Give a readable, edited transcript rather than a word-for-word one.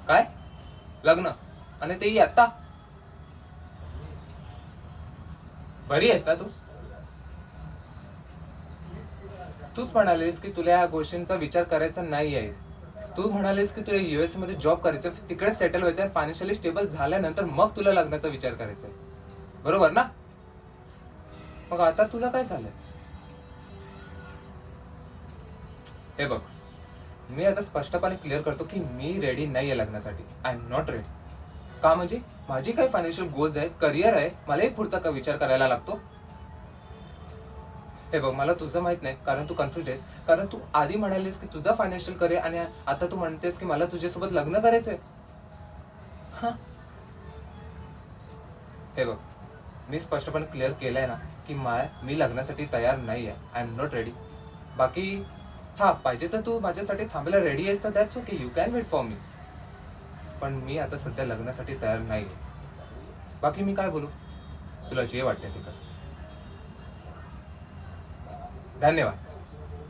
काय? लग्न? आणि तेही आता? बरी आहेस ना तू? तूच म्हणालीस की तुला या गोष्टींचा विचार करायचा नाही आहे. तू म्हणालीस की तुला US मध्ये जॉब करायचं, तिकडेच सेटल व्हायचं, फायनान्शियली स्टेबल झाल्यानंतर मग तुला लग्नाचा विचार करायचा आहे. बरोबर ना? मग आता तुला काय झालंय? हे बघ, मी आता स्पष्टपणे क्लिअर करतो की मी रेडी नाहीये लग्नासाठी. I am not ready. का म्हणजे? माझी काही फायनान्शियल गोल्स आहेत, करिअर आहे, मलाही पुढचा का विचार करायला लागतो. हे बघ, मला तुझं माहित नाही कारण तू कन्फ्युज आहेस. कारण तू आधी म्हणालीस की तुझं फायनान्शियल करिअर आणि आता तू म्हणतेस की मला तुझ्यासोबत लग्न करायचंय. हा, हे बघ, मी स्पष्टपणे क्लिअर केलंय ना की मी लग्नासाठी तयार नाही आहे. I am not ready. बाकी हा, पाहिजे तर तू माझ्यासाठी थांबायला रेडी आहेस तर that's okay, you can wait for me. पण मी आता सध्या लग्नासाठी तयार नाही आहे. बाकी मी काय बोलू? तुला जे वाटतंय ते कर. धन्यवाद.